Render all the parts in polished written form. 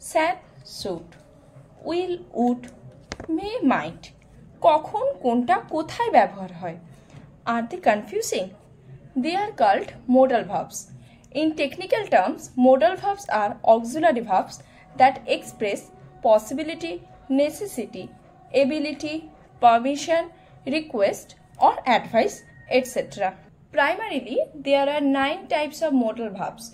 shall, should, will, would, may, might কখন কোনটা কোথায় ব্যবহার হয়? Are they confusing? They are called modal verbs. In technical terms, modal verbs are auxiliary verbs that express possibility, necessity, ability, permission, request or advice, etc. Primarily, there are 9 types of modal verbs.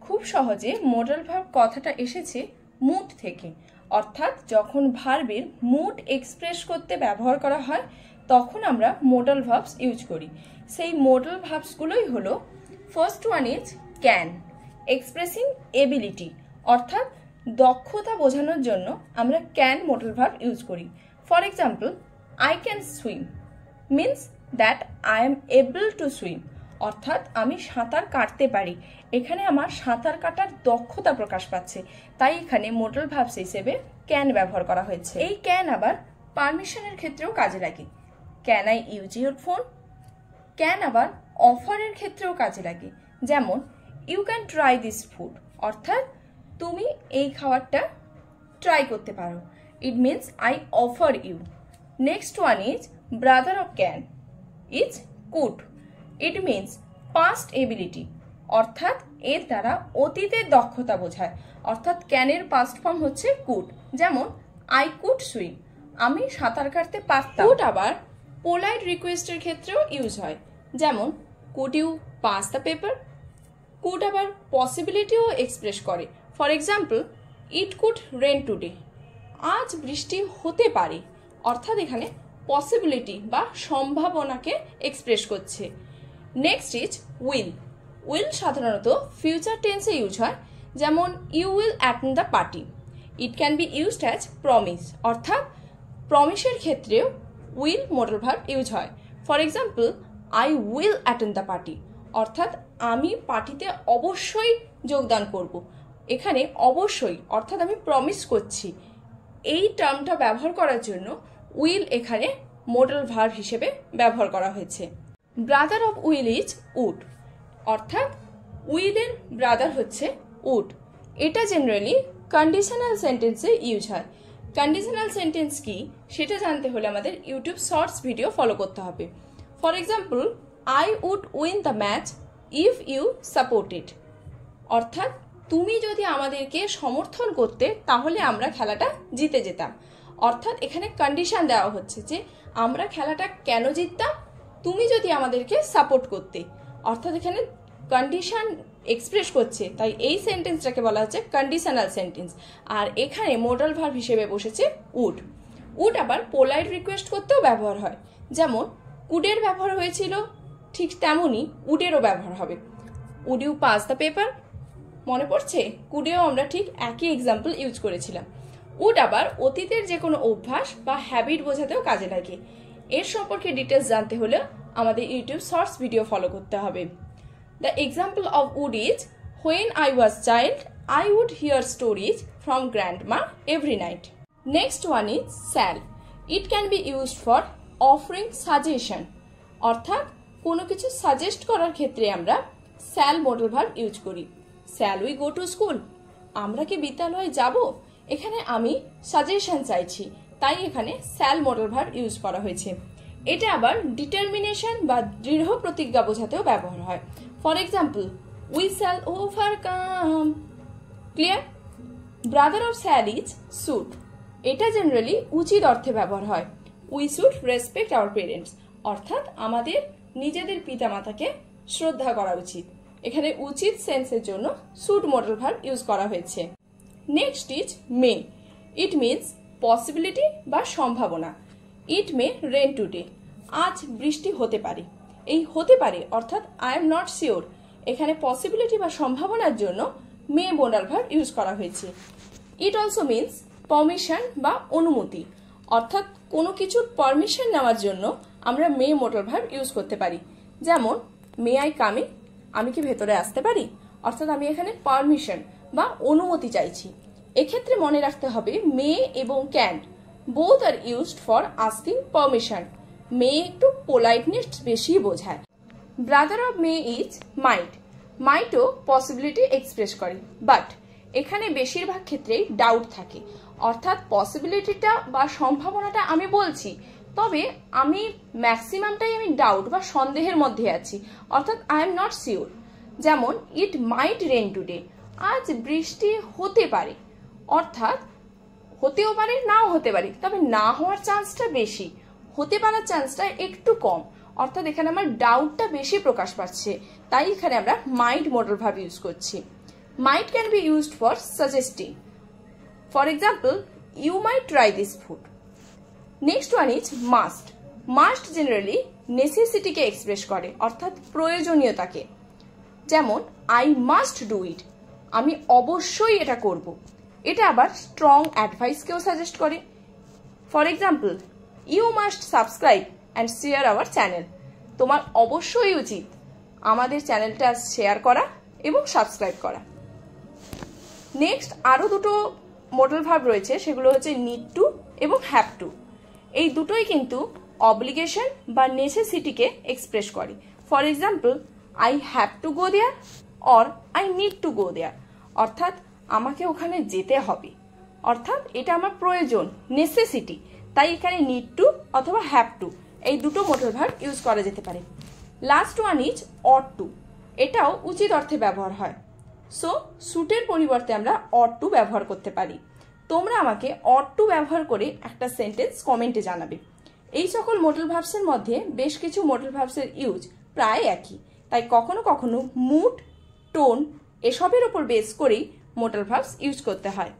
খুব সহজে modal verb কথাটা এসেছে mood থেকে, অর্থাৎ যখন ভার্বের mood express করতে ব্যবহার করা হয় তখন আমরা modal verbs ইউজ করি। সেই modal verbs গুলোই হলো, first one is can, expressing ability, অর্থাৎ দক্ষতা বোঝানোর জন্য আমরা ক্যান modal verb ইউজ করি। For example, I can swim means that I am able to swim, অর্থাৎ আমি সাঁতার কাটতে পারি। এখানে আমার সাঁতার কাটার দক্ষতা প্রকাশ পাচ্ছে, তাই এখানে modal verbs হিসেবে ক্যান ব্যবহার করা হয়েছে। এই ক্যান আবার পারমিশনের ক্ষেত্রেও কাজে লাগে। Can I use your phone? Can আবার অফারের ক্ষেত্রেও কাজে লাগে, যেমন you can try this food, অর্থাৎ তুমি এই খাবারটা ট্রাই করতে পারো। It means I offer you. Next one is brother of can is could. It means past ability, অর্থাৎ এর দ্বারা অতীতের দক্ষতা বোঝায়, অর্থাৎ ক্যানের পাস্ট ফর্ম হচ্ছে কুড। যেমন আই কুড সুইম, আমি সাঁতার কাটতে পারতাম। কুড আবার পোলাইট রিকোয়েস্টের ক্ষেত্রেও ইউজ হয়, যেমন could you pass the paper. Could আবার পসিবিলিটিও এক্সপ্রেস করে। For example, it could rain today, আজ বৃষ্টি হতে পারে, অর্থাৎ এখানে পসিবিলিটি বা সম্ভাবনাকে এক্সপ্রেস করছে। Next is will. উইল সাধারণত ফিউচার টেন্সে ইউজ হয়, যেমন you will attend the party. It can be used as promise, অর্থাৎ প্রমিসের ক্ষেত্রেও উইল modal verb ইউজ হয়। For example, I will attend the party, অর্থাৎ আমি পার্টিতে অবশ্যই যোগদান করব। এখানে অবশ্যই অর্থাৎ আমি প্রমিস করছি। এই টার্মটা ব্যবহার করার জন্য উইল এখানে modal verb হিসেবে ব্যবহার করা হয়েছে। Brother of will is would, অর্থাৎ উইলের ব্রাদার হচ্ছে উড। এটা জেনারেলি কন্ডিশনাল সেন্টেন্সে ইউজ হয়। কন্ডিশনাল সেন্টেন্স কি সেটা জানতে হলে আমাদের ইউটিউব শর্টস ভিডিও ফলো করতে হবে। For example, I would win the match if you supported, অর্থাৎ তুমি যদি আমাদেরকে সমর্থন করতে তাহলে আমরা খেলাটা জিতে যেতাম। অর্থাৎ এখানে কন্ডিশন দেওয়া হচ্ছে যে আমরা খেলাটা কেন জিততাম, তুমি যদি আমাদেরকে সাপোর্ট করতে, অর্থাৎ এখানে কন্ডিশন এক্সপ্রেস করছে, তাই এই সেন্টেন্সটাকে বলা হচ্ছে কন্ডিশনাল সেন্টেন্স। আর এখানে modal verb হিসেবে বসেছে উড। উড আবার পোলাইট রিকোয়েস্ট করতেও ব্যবহার হয়, যেমন কুডের ব্যবহার হয়েছিল, ঠিক তেমনই উডেরও ব্যবহার হবে। Would you pass the paper, মনে পড়ছে? কুডেও আমরা ঠিক একই এক্সাম্পল ইউজ করেছিলাম। উড আবার অতীতের যে কোনো অভ্যাস বা হ্যাবিট বোঝাতেও কাজে লাগে। এর সম্পর্কে ডিটেলস জানতে হলে আমাদের ইউটিউব শর্টস ভিডিও ফলো করতে হবে। The example of would is, when I was child, I would hear stories from grandma every night. Next one is shall. It can be used for offering suggestion. অর্থাৎ কোনো কিছু suggest করার ক্ষেত্রে আমরা shall modal verb use করি। Shall we go to school? আমরা কি বিদ্যালয়ে যাব? এখানে আমি সাজেশন চাইছি, তাই এখানে shall modal verb ইউজ করা হয়েছে। এটা আবার ডিটারমিনেশন বা দৃঢ় প্রতিজ্ঞা বোঝাতেও ব্যবহার হয়। For example, we shall overcome. Clear? Brother of shall is should. এটা জেনারেলি উচিত অর্থে ব্যবহার হয়। We should respect our parents, অর্থাৎ আমাদের নিজেদের পিতামাতাকে শ্রদ্ধা করা উচিত। এখানে উচিত সেন্সের জন্য শুড modal verb ইউজ করা হয়েছে। Next is May. It means possibility বা সম্ভাবনা। ইট মে রেন টুডে, আজ বৃষ্টি হতে পারে। এই হতে পারে অর্থাৎ আই এম নট শিওর, এখানে পসিবিলিটি বা সম্ভাবনার জন্য মে modal verb ইউজ করা হয়েছে। ইট অলসো মিনস পারমিশন বা অনুমতি, অর্থাৎ কোনো কিছুর পারমিশন নেওয়ার জন্য আমরা মে modal verb ইউজ করতে পারি। যেমন মে আই কাম ইন, আমি কি ভেতরে আসতে পারি, অর্থাৎ আমি এখানে পারমিশন বা অনুমতি চাইছি। এক্ষেত্রে মনে রাখতে হবে মে এবং can both are used for asking permission. May একটু পোলাইটনেস বেশি বোঝায়। Brother of may is might. মাইটও পসিবিলিটি এক্সপ্রেস করে, বাট এখানে বেশিরভাগ ক্ষেত্রেই ডাউট থাকে, অর্থাৎ পসিবিলিটিটা বা সম্ভাবনাটা আমি বলছি, তবে আমি ম্যাক্সিমামটাই আমি ডাউট বা সন্দেহের মধ্যে আছি, অর্থাৎ আই এম নট শিওর। যেমন ইট মাইট রেন টুডে, আজ বৃষ্টি হতে পারে, অর্থাৎ হতেও পারে নাও হতে পারে, তবে না হওয়ার চান্সটা বেশি, হতে পারার চান্সটা একটু কম, অর্থাৎ এখানে আমার ডাউটটা বেশি প্রকাশ পাচ্ছে, তাই এখানে আমরা মাইট মডেল ভার্ব ইউজ করছি। Might can be used for suggesting. For example, you might try this food. Next one is must. Must generally necessity K express করে, অর্থাৎ প্রয়োজনীয়তাকে। যেমন I must do it, আমি অবশ্যই এটা করব। এটা আবার স্ট্রং অ্যাডভাইসকেও সাজেস্ট করে। For example, you must subscribe and share our channel, তোমার অবশ্যই উচিত আমাদের চ্যানেলটা শেয়ার করা এবং সাবস্ক্রাইব করা। নেক্সট আরও দুটো মডেল ভার্ব রয়েছে, সেগুলো হচ্ছে নিড টু এবং হ্যাভ টু। এই দুটোই কিন্তু অব্লিগেশন বা নেসেসিটিকে এক্সপ্রেস করে। For example, I have to go there or I need to go there, অর্থাৎ আমাকে ওখানে যেতে হবে, অর্থাৎ এটা আমার প্রয়োজন, নেসেসিটি, তাই এখানে নিড টু অথবা হ্যাভ টু এই দুটো মডেল ভার্ব ইউজ করা যেতে পারে। Last one is ought to, এটাও উচিত অর্থে ব্যবহার হয়। সো শুটের পরিবর্তে আমরা অট টু ব্যবহার করতে পারি। তোমরা আমাকে অট টু ব্যবহার করে একটা সেন্টেন্স কমেন্টে জানাবে। এই সকল মডেল ভার্বসের মধ্যে বেশ কিছু মডেল ভার্বসের ইউজ প্রায় একই, তাই কখনো কখনো মুড, টোন এসবের উপর বেস করেই মডেল ভার্বস ইউজ করতে হয়।